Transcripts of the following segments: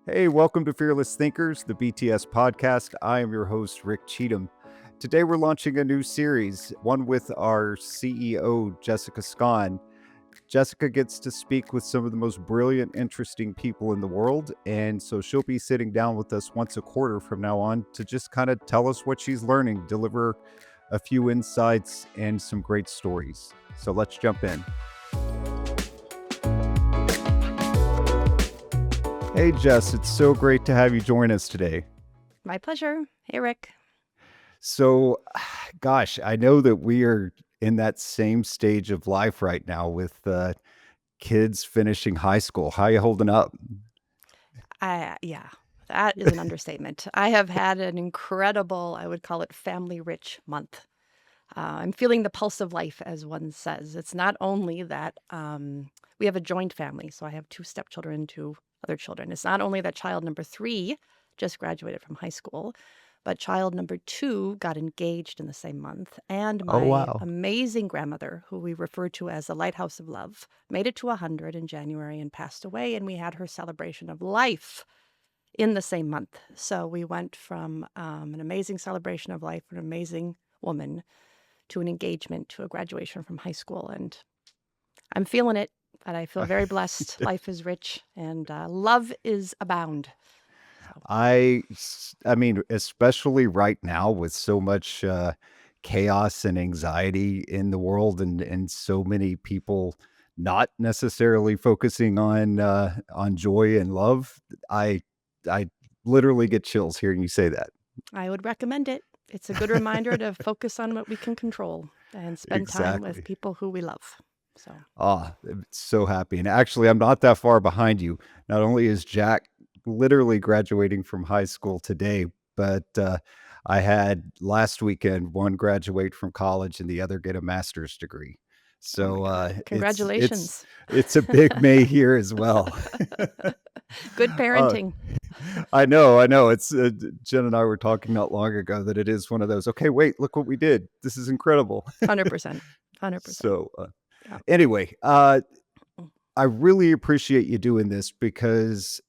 Hey, welcome to Fearless Thinkers, the BTS podcast. I am your host, Rick Cheatham. Today, we're launching a new series, one with our CEO, Jessica Skon. Jessica gets to speak with some of the most brilliant, interesting people in the world. And so she'll be sitting down with us once a quarter from now on to just kind of tell us what she's learning, deliver a few insights and some great stories. So let's jump in. Hey, Jess, it's so great to have you join us today. My pleasure. Hey, Rick. So, gosh, I know that we are in that same stage of life right now with kids finishing high school. How you holding up? Yeah, that is an understatement. I have had an incredible, I would call it family rich month. I'm feeling the pulse of life, as one says. It's not only that we have a joint family, so I have two stepchildren, two other children. It's not only that child number three just graduated from high school, but child number two got engaged in the same month. And Oh, my wow. amazing grandmother, who we refer to as the Lighthouse of Love, made it to 100 in January and passed away. And we had her celebration of life in the same month. So we went from an amazing celebration of life, an amazing woman, to an engagement, to a graduation from high school. And I'm feeling it, but I feel very blessed. Life is rich and love is abound. So, I mean, especially right now with so much chaos and anxiety in the world, and so many people not necessarily focusing on joy and love. I I literally get chills hearing you say that. I would recommend it. It's a good reminder to focus on what we can control and spend time with Exactly. people who we love. So, I'm so happy. And actually, I'm not that far behind you. Not only is Jack literally graduating from high school today, but I had last weekend one graduate from college and the other get a master's degree. oh my So God, congratulations. it's a big May here as well. Good uh, parenting. I know. It's Jen and I were talking not long ago that it is one of those. Okay, wait, look what we did. This is incredible. 100%. 100%. So Yeah. anyway, I really appreciate you doing this because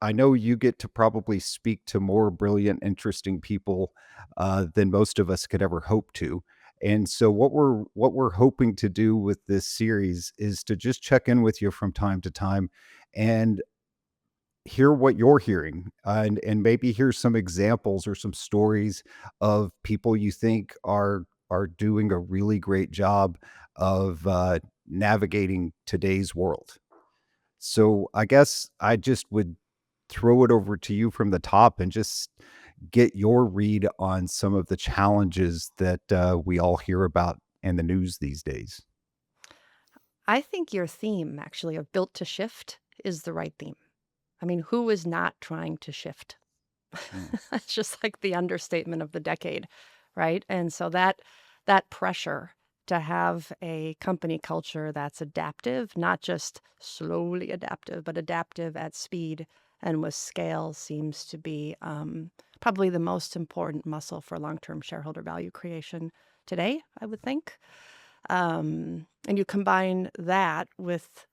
I know you get to probably speak to more brilliant, interesting people than most of us could ever hope to. And so what we're hoping to do with this series is to just check in with you from time to time and hear what you're hearing and maybe hear some examples or some stories of people you think are doing a really great job of navigating today's world. So I guess I just would throw it over to you from the top and just get your read on some of the challenges that we all hear about in the news these days. I think your theme, actually, of built to shift is the right theme. I mean, who is not trying to shift? Mm. That's just like the understatement of the decade, right? And so that pressure to have a company culture that's adaptive, not just slowly adaptive, but adaptive at speed and with scale seems to be probably the most important muscle for long-term shareholder value creation today, I would think. And you combine that with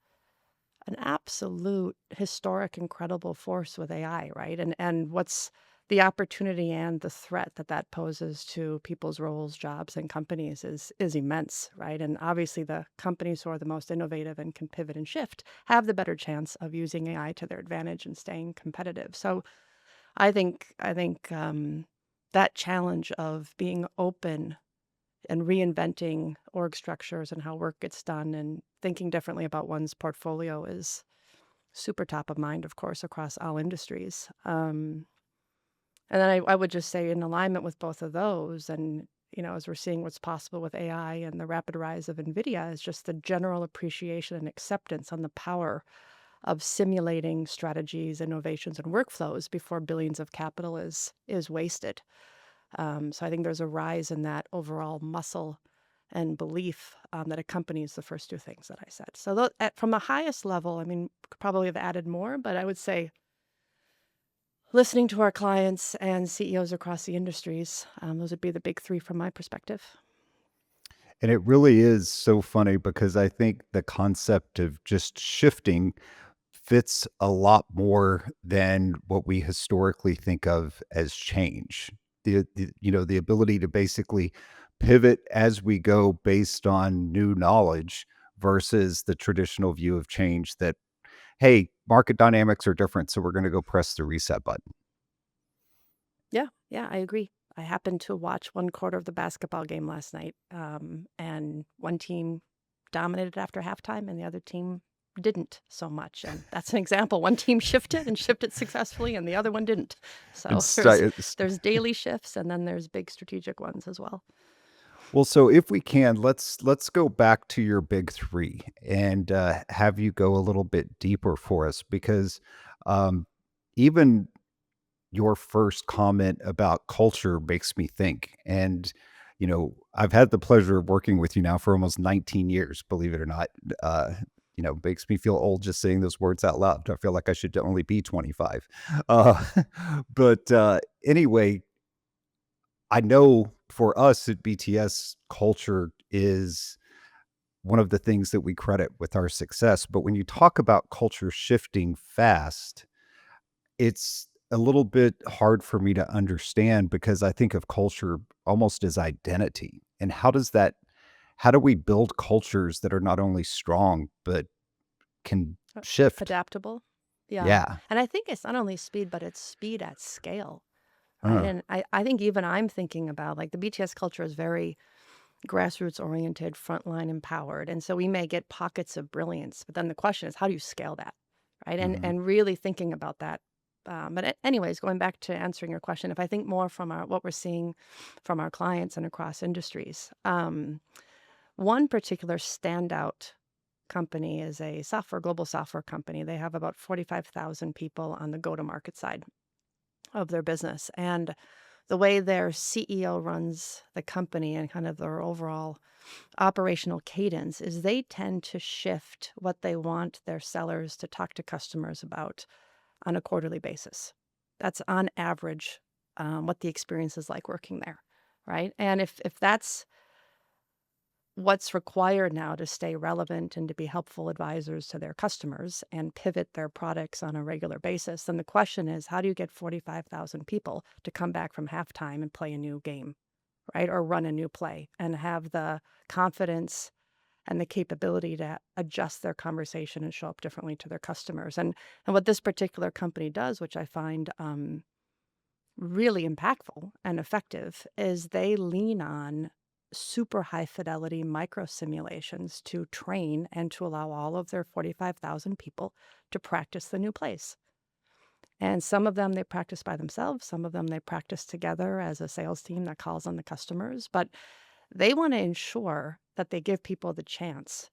an absolute historic, incredible force with AI, right? And what's the opportunity and the threat that that poses to people's roles, jobs, and companies is immense, right? And obviously, the companies who are the most innovative and can pivot and shift have the better chance of using AI to their advantage and staying competitive. So I think that challenge of being open and reinventing org structures and how work gets done and thinking differently about one's portfolio is super top of mind, of course, across all industries. And then I would just say, in alignment with both of those, and as we're seeing what's possible with AI and the rapid rise of NVIDIA, is just the general appreciation and acceptance on the power of simulating strategies, innovations, and workflows before billions of capital is wasted. So I think there's a rise in that overall muscle and belief that accompanies the first two things that I said. So from the highest level, I mean, could probably have added more, but I would say listening to our clients and CEOs across the industries, those would be the big three from my perspective. And it really is so funny because I think the concept of just shifting fits a lot more than what we historically think of as change. The ability to basically pivot as we go based on new knowledge versus the traditional view of change that, hey, market dynamics are different, so we're going to go press the reset button. Yeah, yeah, I agree. I happened to watch 1/4 of the basketball game last night, and one team dominated after halftime, and the other team didn't so much, and that's an example. One team shifted and shifted successfully, and the other one didn't. So It's, there's it's there's daily shifts, and then there's big strategic ones as well. Well, so if we can, let's go back to your big 3 and, have you go a little bit deeper for us because, um, even your first comment about culture makes me think, and, I've had the pleasure of working with you now for almost 19 years, believe it or not. Makes me feel old just saying those words out loud. I feel like I should only be 25. Uh, anyway, I know for us at BTS, culture is one of the things that we credit with our success. But when you talk about culture shifting fast, it's a little bit hard for me to understand because I think of culture almost as identity. And how do we build cultures that are not only strong, but can Uh, shift? Adaptable. Yeah, Yeah. and I think it's not only speed, but it's speed at scale, right? Uh, And I think even I'm thinking about, like, the BTS culture is very grassroots oriented, frontline empowered. And so we may get pockets of brilliance, but then the question is, how do you scale that? Right. And mhm. and really thinking about that. Anyways, going back to answering your question, if I think more from what we're seeing from our clients and across industries, one particular standout company is a global software company. They have about 45,000 people on the go-to-market side of their business. And the way their CEO runs the company and kind of their overall operational cadence is they tend to shift what they want their sellers to talk to customers about on a quarterly basis. That's on average what the experience is like working there, right? And if that's what's required now to stay relevant and to be helpful advisors to their customers and pivot their products on a regular basis, then the question is, how do you get 45,000 people to come back from halftime and play a new game, right? Or run a new play and have the confidence and the capability to adjust their conversation and show up differently to their customers. And what this particular company does, which I find really impactful and effective, is they lean on super high fidelity micro simulations to train and to allow all of their 45,000 people to practice the new plays. And some of them they practice by themselves, some of them they practice together as a sales team that calls on the customers, but they want to ensure that they give people the chance,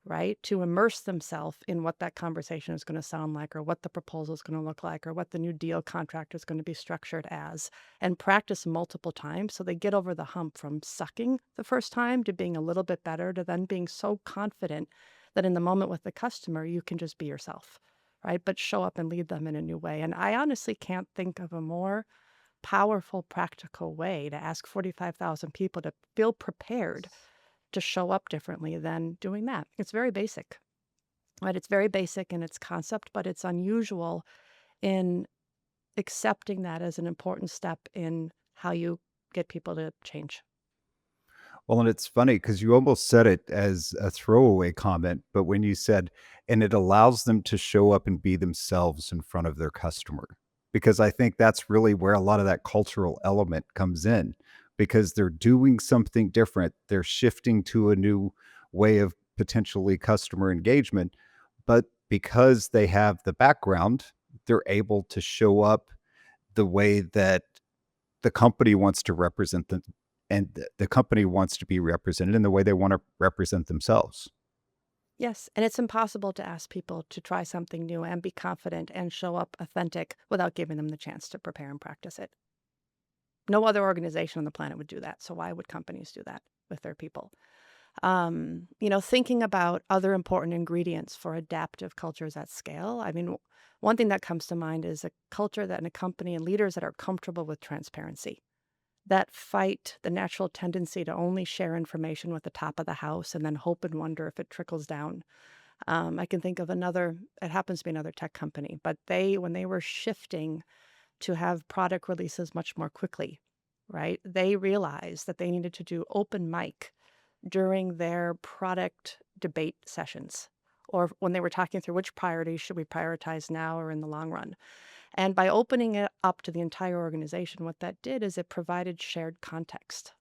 right, to immerse themselves in what that conversation is going to sound like, or what the proposal is going to look like, or what the new deal contract is going to be structured as, and practice multiple times so they get over the hump from sucking the first time to being a little bit better to then being so confident that in the moment with the customer, you can just be yourself, right? But show up and lead them in a new way. And I honestly can't think of a more powerful, practical way to ask 45,000 people to feel prepared to show up differently than doing that. It's very basic, right? It's very basic in its concept, but it's unusual in accepting that as an important step in how you get people to change. Well, and it's funny because you almost said it as a throwaway comment, but when you said, "And it allows them to show up and be themselves in front of their customer," because I think that's really where a lot of that cultural element comes in, because they're doing something different. They're shifting to a new way of potentially customer engagement, but because they have the background, they're able to show up the way that the company wants to represent them, and the company wants to be represented in the way they want to represent themselves. Yes, and it's impossible to ask people to try something new and be confident and show up authentic without giving them the chance to prepare and practice it. No other organization on the planet would do that. So why would companies do that with their people? Thinking about other important ingredients for adaptive cultures at scale. I mean, one thing that comes to mind is a culture that in a company and leaders that are comfortable with transparency, that fight the natural tendency to only share information with the top of the house and then hope and wonder if it trickles down. I can think of another, it happens to be another tech company, but when they were shifting to have product releases much more quickly, right? They realized that they needed to do open mic during their product debate sessions or when they were talking through which priorities should we prioritize now or in the long run. And by opening it up to the entire organization, what that did is it provided shared context.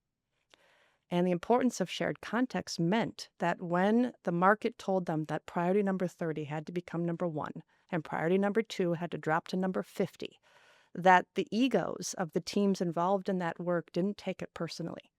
And the importance of shared context meant that when the market told them that priority number 30 had to become number one and priority number two had to drop to number 50, that the egos of the teams involved in that work didn't take it personally,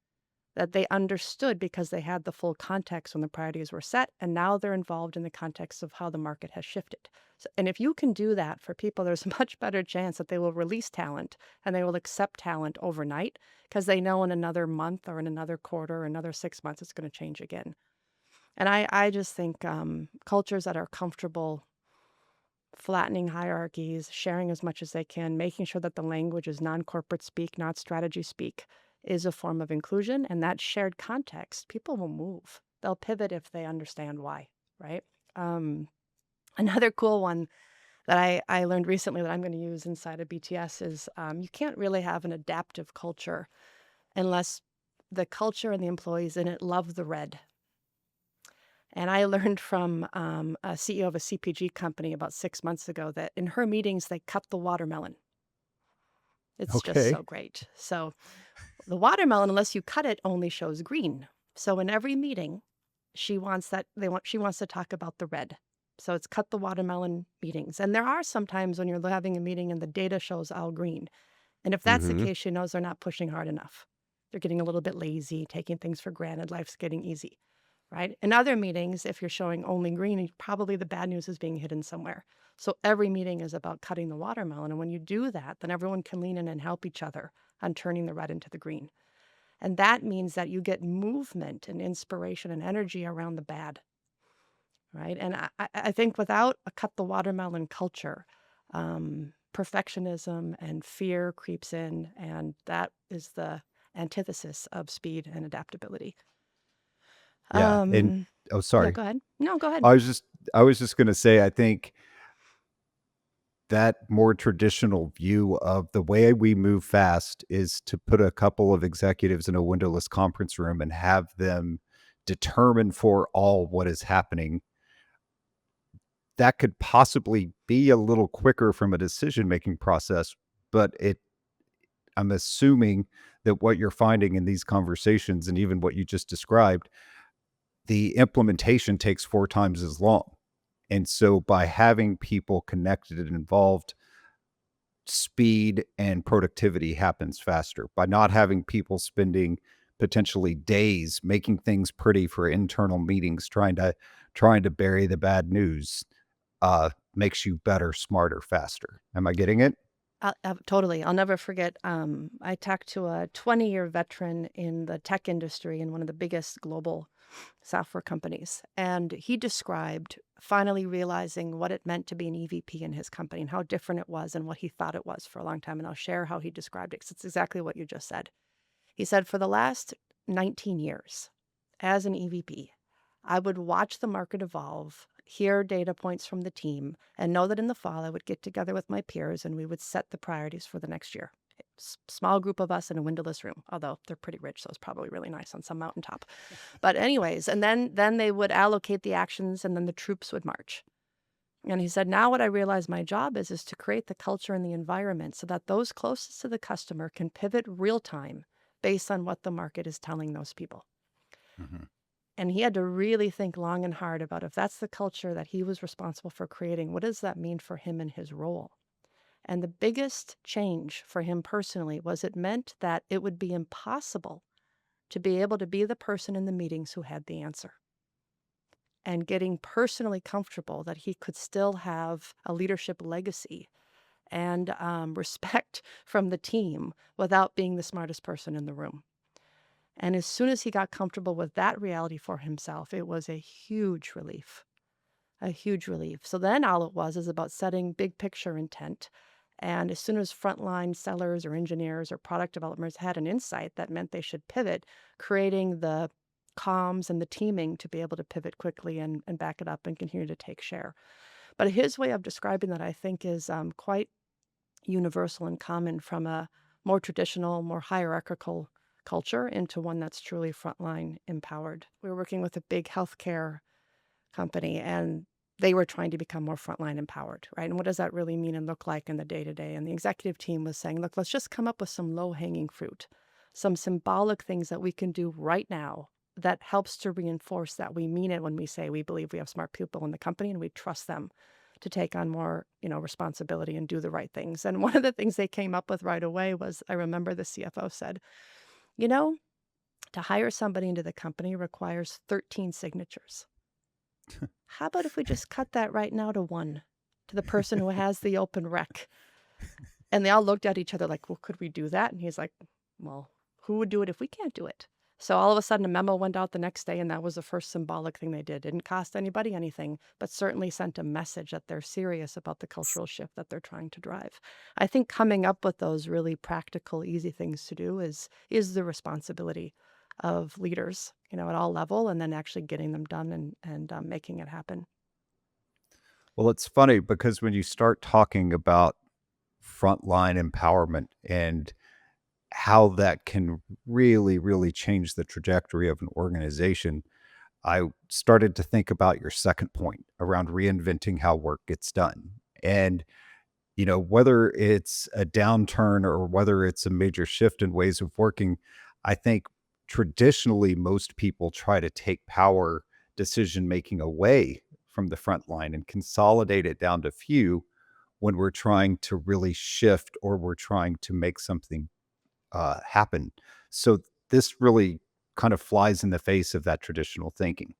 that they understood because they had the full context when the priorities were set, and now they're involved in the context of how the market has shifted. So, and if you can do that for people, there's a much better chance that they will release talent and they will accept talent overnight because they know in another month or in another quarter or another 6 months it's going to change again. And I just think cultures that are comfortable flattening hierarchies, sharing as much as they can, making sure that the language is non-corporate speak, not strategy speak, is a form of inclusion. And that shared context, people will move. They'll pivot if they understand why, right? Um, Another cool one that I learned recently that I'm going to use inside of BTS is you can't really have an adaptive culture unless the culture and the employees in it love the red. And I learned from a CEO of a CPG company about 6 months ago that in her meetings, they cut the watermelon. It's just Okay. so great. So the watermelon, unless you cut it, only shows green. So in every meeting, she wants to talk about the red. So it's cut the watermelon meetings. And there are some times when you're having a meeting and the data shows all green. And if that's the Mhm. case, she knows they're not pushing hard enough. They're getting a little bit lazy, taking things for granted. Life's getting easy, right? In other meetings, if you're showing only green, probably the bad news is being hidden somewhere. So every meeting is about cutting the watermelon. And when you do that, then everyone can lean in and help each other on turning the red into the green. And that means that you get movement and inspiration and energy around the bad, right? And I think without a cut the watermelon culture, perfectionism and fear creeps in, and that is the antithesis of speed and adaptability. Yeah, and Um, oh, yeah, sorry. go ahead. No, go ahead. I was just I was just gonna say, I think that more traditional view of the way we move fast is to put a couple of executives in a windowless conference room and have them determine for all what is happening. That could possibly be a little quicker from a decision-making process, but I'm assuming that what you're finding in these conversations and even what you just described, the implementation takes 4 times as long. And so by having people connected and involved, speed and productivity happens faster. By not having people spending potentially days making things pretty for internal meetings, trying to bury the bad news, makes you better, smarter, faster. Am I getting it? Totally. I'll never forget. I talked to a 20-year veteran in the tech industry in one of the biggest global software companies. And he described finally realizing what it meant to be an EVP in his company and how different it was and what he thought it was for a long time. And I'll share how he described it because it's exactly what you just said. He said, for the last 19 years as an EVP, I would watch the market evolve, hear data points from the team, and know that in the fall I would get together with my peers and we would set the priorities for the next year. Small group of us in a windowless room, although they're pretty rich, so it's probably really nice on some mountaintop. But anyways, and then they would allocate the actions and then the troops would march. And he said, now what I realize my job is to create the culture and the environment so that those closest to the customer can pivot real time based on what the market is telling those people. Mhm. And he had to really think long and hard about if that's the culture that he was responsible for creating, what does that mean for him in his role? And the biggest change for him personally was it meant that it would be impossible to be able to be the person in the meetings who had the answer. And getting personally comfortable that he could still have a leadership legacy and respect from the team without being the smartest person in the room. And as soon as he got comfortable with that reality for himself, it was a huge relief, a huge relief. So then all it was is about setting big picture intent. And as soon as frontline sellers or engineers or product developers had an insight that meant they should pivot, creating the comms and the teaming to be able to pivot quickly and back it up and continue to take share. But his way of describing that, I think, is quite universal and common from a more traditional, more hierarchical culture into one that's truly frontline empowered. We were working with a big healthcare company, and they were trying to become more frontline empowered, right? And what does that really mean and look like in the day to day? And the executive team was saying, look, let's just come up with some low hanging fruit, some symbolic things that we can do right now that helps to reinforce that we mean it when we say we believe we have smart people in the company and we trust them to take on more, responsibility and do the right things. And one of the things they came up with right away was, I remember the CFO said, you know, to hire somebody into the company requires 13 signatures. How about if we just cut that right now to one, to the person who has the open rec? And they all looked at each other like, well, could we do that? And he's like, well, who would do it if we can't do it? So all of a sudden, a memo went out the next day, and that was the first symbolic thing they did. Didn't cost anybody anything, but certainly sent a message that they're serious about the cultural shift that they're trying to drive. I think coming up with those really practical, easy things to do is the responsibility of leaders, at all level, and then actually getting them done and making it happen. Well, it's funny because when you start talking about frontline empowerment and how that can really, really change the trajectory of an organization, I started to think about your second point around reinventing how work gets done. And, whether it's a downturn or whether it's a major shift in ways of working, I think traditionally most people try to take power decision making away from the front line and consolidate it down to few when we're trying to really shift or we're trying to make something happen. So this really kind of flies in the face of that traditional thinking.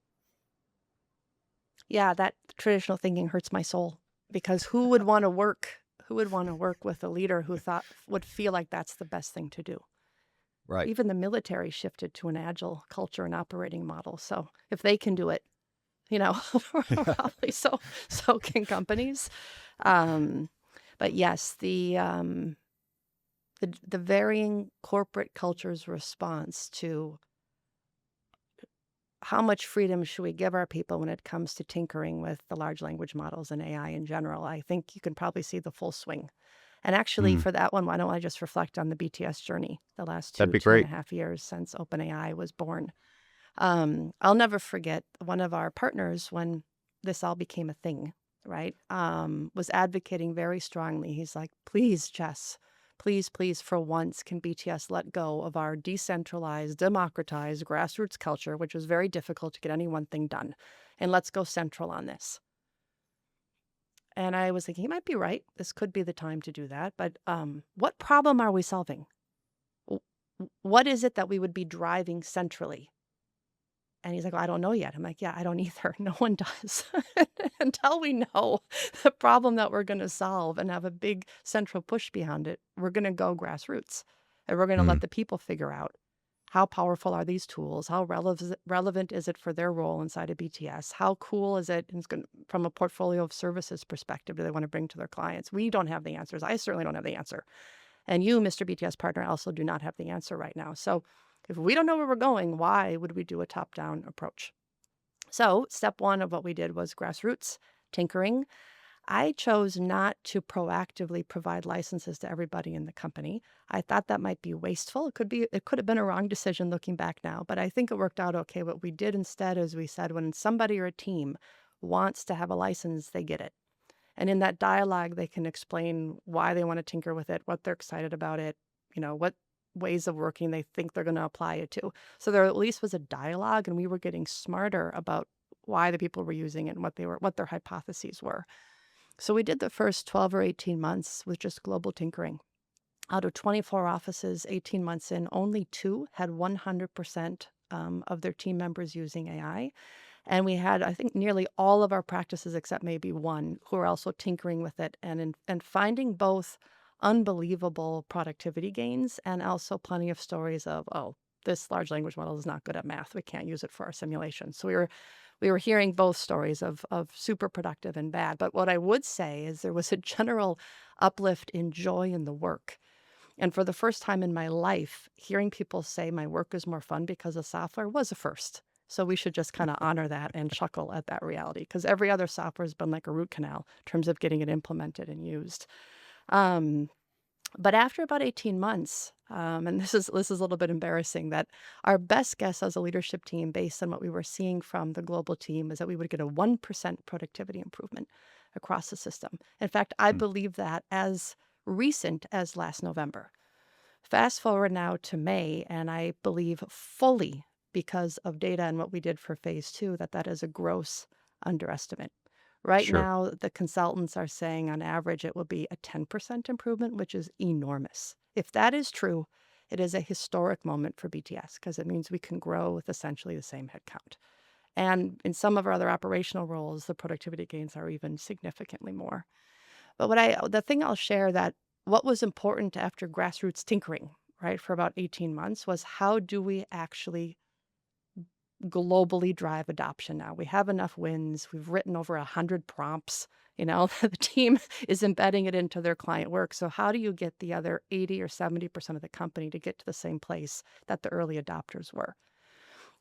Yeah, that traditional thinking hurts my soul because who would want to work with a leader who thought would feel like that's the best thing to do? Right. Even the military shifted to an agile culture and operating model. So if they can do it, probably so can companies. Um, but yes, the varying corporate culture's response to how much freedom should we give our people when it comes to tinkering with the large language models and AI in general? I think you can probably see the full swing. And actually, Mm, for that one, why don't I just reflect on the BTS journey, the last that'd two, be two and a great. half years since OpenAI was born? I'll never forget one of our partners when this all became a thing, right? Was advocating very strongly. He's like, please, Jess, please, please, for once, can BTS let go of our decentralized, democratized grassroots culture, which was very difficult to get any one thing done. And let's go central on this. And I was thinking, he might be right. This could be the time to do that. But what problem are we solving? What is it that we would be driving centrally? And he's like, "Well, I don't know yet." I'm like, "Yeah, I don't either. No one does." Until we know the problem that we're gonna solve and have a big central push behind it, we're gonna go grassroots, and we're gonna let Mm, the people figure out how powerful are these tools? How relevant is it for their role inside of BTS? How cool is it from a portfolio of services perspective do they wanna bring to their clients? We don't have the answers. I certainly don't have the answer. And you, Mr. BTS partner, also do not have the answer right now. So if we don't know where we're going, why would we do a top down approach? So, step one of what we did was grassroots tinkering. I chose not to proactively provide licenses to everybody in the company. I thought that might be wasteful. It could have been a wrong decision looking back now, but I think it worked out okay. What we did instead is we said when somebody or a team wants to have a license, they get it. And in that dialogue, they can explain why they want to tinker with it, what they're excited about it, what ways of working they think they're going to apply it to. So there at least was a dialogue, and we were getting smarter about why the people were using it and what their hypotheses were. So we did the first 12 or 18 months with just global tinkering. Out of 24 offices, 18 months in, only two had 100% of their team members using AI. And we had, I think, nearly all of our practices, except maybe one, who are also tinkering with it and finding both unbelievable productivity gains and also plenty of stories of, oh, this large language model is not good at math. We can't use it for our simulation. So we were hearing both stories of super productive and bad. But what I would say is there was a general uplift in joy in the work. And for the first time in my life, hearing people say my work is more fun because of software was a first. So we should just kind of honor that and chuckle at that reality, because every other software has been like a root canal in terms of getting it implemented and used. Um, but after about 18 months, and this is a little bit embarrassing, that our best guess as a leadership team, based on what we were seeing from the global team, is that we would get a 1% productivity improvement across the system. In fact, I Mm, believe that as recent as last November. Fast forward now to May, and I believe fully, because of data and what we did for phase two, that that is a gross underestimate. Right sure. now, the consultants are saying on average it will be a 10% improvement, which is enormous. If that is true, it is a historic moment for BTS, because it means we can grow with essentially the same headcount. And in some of our other operational roles, the productivity gains are even significantly more. But the thing I'll share, that what was important after grassroots tinkering, right, for about 18 months, was how do we actually globally drive adoption now? We have enough wins. We've written over 100 prompts. The team is embedding it into their client work. So how do you get the other 80 or 70% of the company to get to the same place that the early adopters were?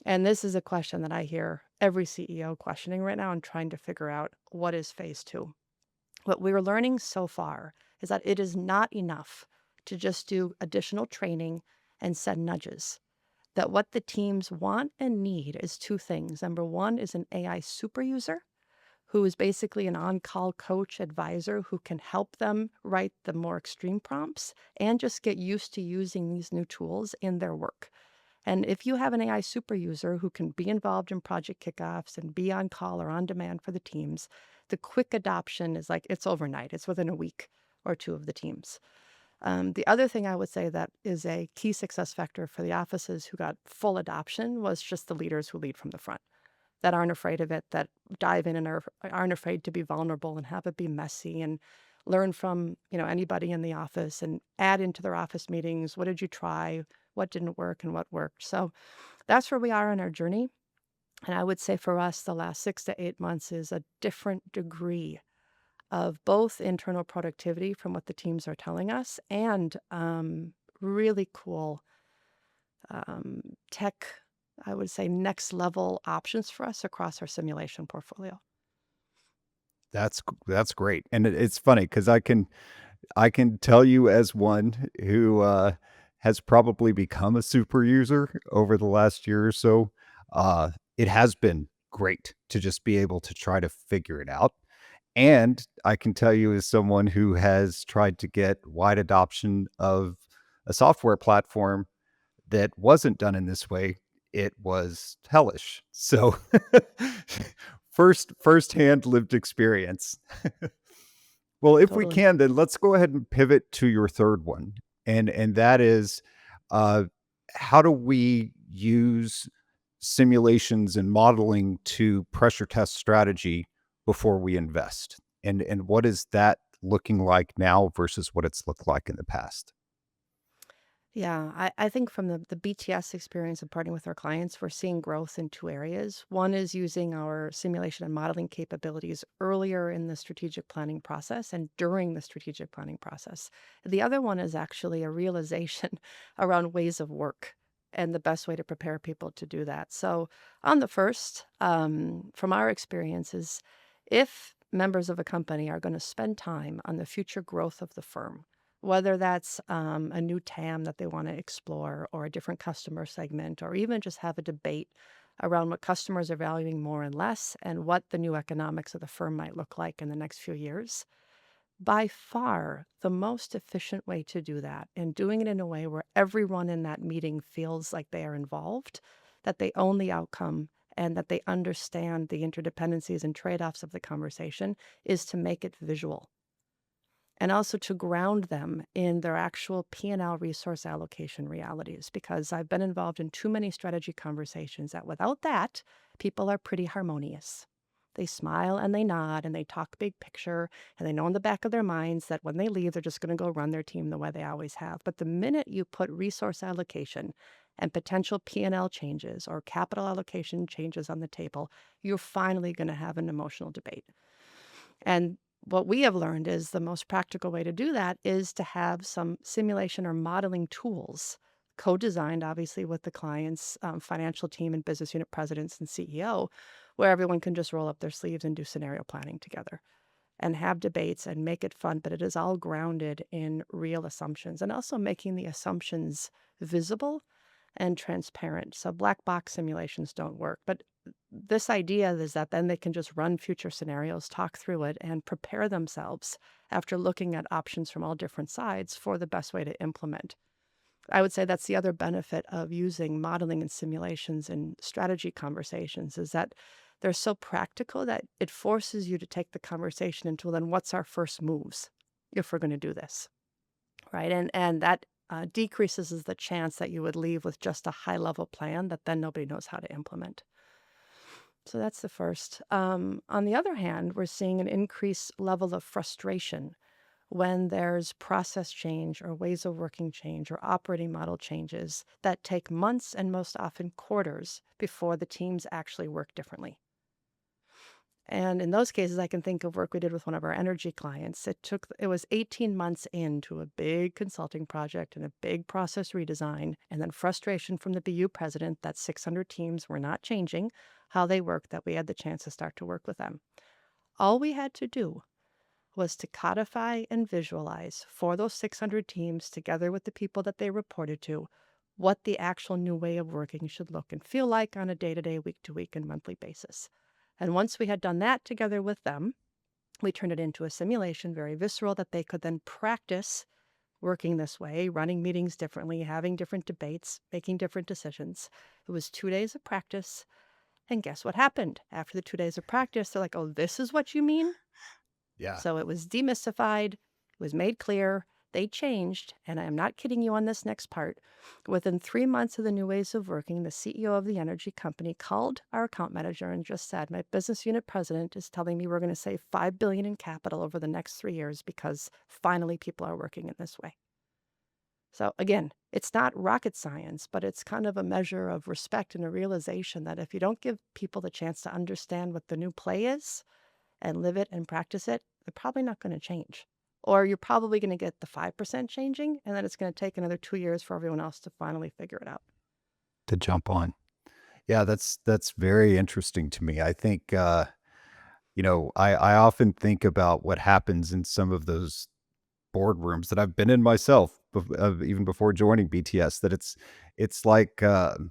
And this is a question that I hear every CEO questioning right now and trying to figure out, what is phase two? What we're learning so far is that it is not enough to just do additional training and send nudges. That what the teams want and need is two things. Number one is an AI super user who is basically an on call coach advisor who can help them write the more extreme prompts and just get used to using these new tools in their work. And if you have an AI super user who can be involved in project kickoffs and be on call or on demand for the teams, the quick adoption is like it's overnight. It's within a week or two of the teams. The other thing I would say that is a key success factor for the offices who got full adoption was just the leaders who lead from the front, that aren't afraid of it, that dive in and aren't afraid to be vulnerable and have it be messy and learn from anybody in the office and add into their office meetings. What did you try? What didn't work and what worked? So that's where we are in our journey. And I would say for us, the last 6 to 8 months is a different degree of both internal productivity from what the teams are telling us and really cool tech, I would say, next level options for us across our simulation portfolio. That's great, and it's funny because I can tell you as one who, has probably become a super user over the last year or so, it has been great to just be able to try to figure it out, and I can tell you as someone who has tried to get wide adoption of a software platform that wasn't done in this way, it was hellish. So, firsthand lived experience. Well, if we Totally. can, then let's go ahead and pivot to your third one, and that is, uh, how do we use simulations and modeling to pressure test strategy before we invest? And what is that looking like now versus what it's looked like in the past? Yeah, I think from the BTS experience of partnering with our clients, we're seeing growth in two areas. One is using our simulation and modeling capabilities earlier in the strategic planning process and during the strategic planning process. The other one is actually a realization around ways of work and the best way to prepare people to do that. So, on the first, from our experiences, if members of a company are going to spend time on the future growth of the firm, whether that's a new TAM that they want to explore or a different customer segment, or even just have a debate around what customers are valuing more and less and what the new economics of the firm might look like in the next few years. By far, the most efficient way to do that, and doing it in a way where everyone in that meeting feels like they are involved, that they own the outcome, and that they understand the interdependencies and trade offs of the conversation, is to make it visual and also to ground them in their actual P&L resource allocation realities, because I've been involved in too many strategy conversations that without that, people are pretty harmonious. They smile and they nod and they talk big picture, and they know in the back of their minds that when they leave, they're just going to go run their team the way they always have. But the minute you put resource allocation and potential P&L changes or capital allocation changes on the table, you're finally going to have an emotional debate. And what we have learned is the most practical way to do that is to have some simulation or modeling tools co-designed, obviously, with the client's financial team and business unit presidents and CEO, where everyone can just roll up their sleeves and do scenario planning together and have debates and make it fun, but it is all grounded in real assumptions and also making the assumptions visible and transparent. So black box simulations don't work. But this idea is that then they can just run future scenarios, talk through it, and prepare themselves after looking at options from all different sides for the best way to implement. I would say that's the other benefit of using modeling and simulations in strategy conversations is that they're so practical that it forces you to take the conversation into, well, then what's our first moves if we're going to do this, right? And that decreases the chance that you would leave with just a high level plan that then nobody knows how to implement. So that's the first. On the other hand, we're seeing an increased level of frustration when there's process change or ways of working change or operating model changes that take months and most often quarters before the teams actually work differently. And in those cases, I can think of work we did with one of our energy clients. It was 18 months into a big consulting project and a big process redesign, and then frustration from the BU president that 600 teams were not changing how they work, that we had the chance to start to work with them. All we had to do was to codify and visualize for those 600 teams, together with the people that they reported to, what the actual new way of working should look and feel like on a day-to-day, week-to-week, and monthly basis. And once we had done that together with them, we turned it into a simulation, very visceral, that they could then practice working this way, running meetings differently, having different debates, making different decisions. It was 2 days of practice. And guess what happened? After the 2 days of practice, they're like, oh, this is what you mean? Yeah. So it was demystified, it was made clear, they changed, and I am not kidding you on this next part. Within 3 months of the new ways of working, the CEO of the energy company called our account manager and just said, my business unit president is telling me we're going to save $5 billion in capital over the next 3 years because finally people are working in this way. So again, it's not rocket science, but it's kind of a measure of respect and a realization that if you don't give people the chance to understand what the new play is, and live it and practice it, they're probably not going to change. Or you're probably going to get the 5% changing, and then it's going to take another 2 years for everyone else to finally figure it out. To jump on. Yeah, that's very interesting to me. I think, I often think about what happens in some of those boardrooms that I've been in myself, even before joining BTS, that it's like, The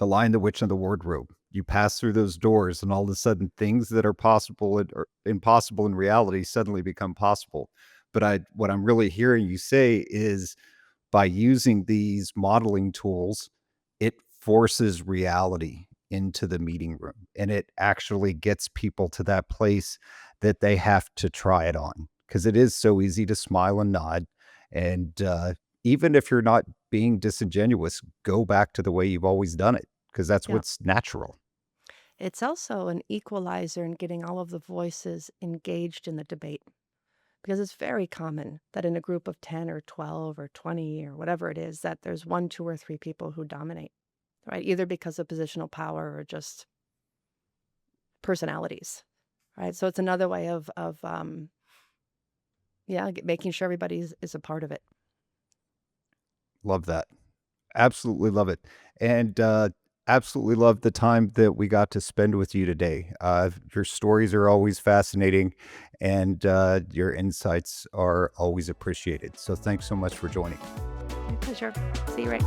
Lion, the Witch, and the Wardrobe. You pass through those doors, and all of a sudden, things that are possible or impossible in reality suddenly become possible. But what I'm really hearing you say is by using these modeling tools, it forces reality into the meeting room, and it actually gets people to that place that they have to try it on, because it is so easy to smile and nod, and, even if you're not being disingenuous, go back to the way you've always done it, because that's Yeah. what's natural. It's also an equalizer in getting all of the voices engaged in the debate because it's very common that in a group of 10 or 12 or 20 or whatever it is, that there's 1, 2, or 3 people who dominate, right? Either because of positional power or just personalities, right? So it's another way of making sure everybody is a part of it. Love that. Absolutely love it, and, absolutely love the time that we got to spend with you today. Your stories are always fascinating, and, your insights are always appreciated, so thanks so much for joining. My pleasure. See you, Rick.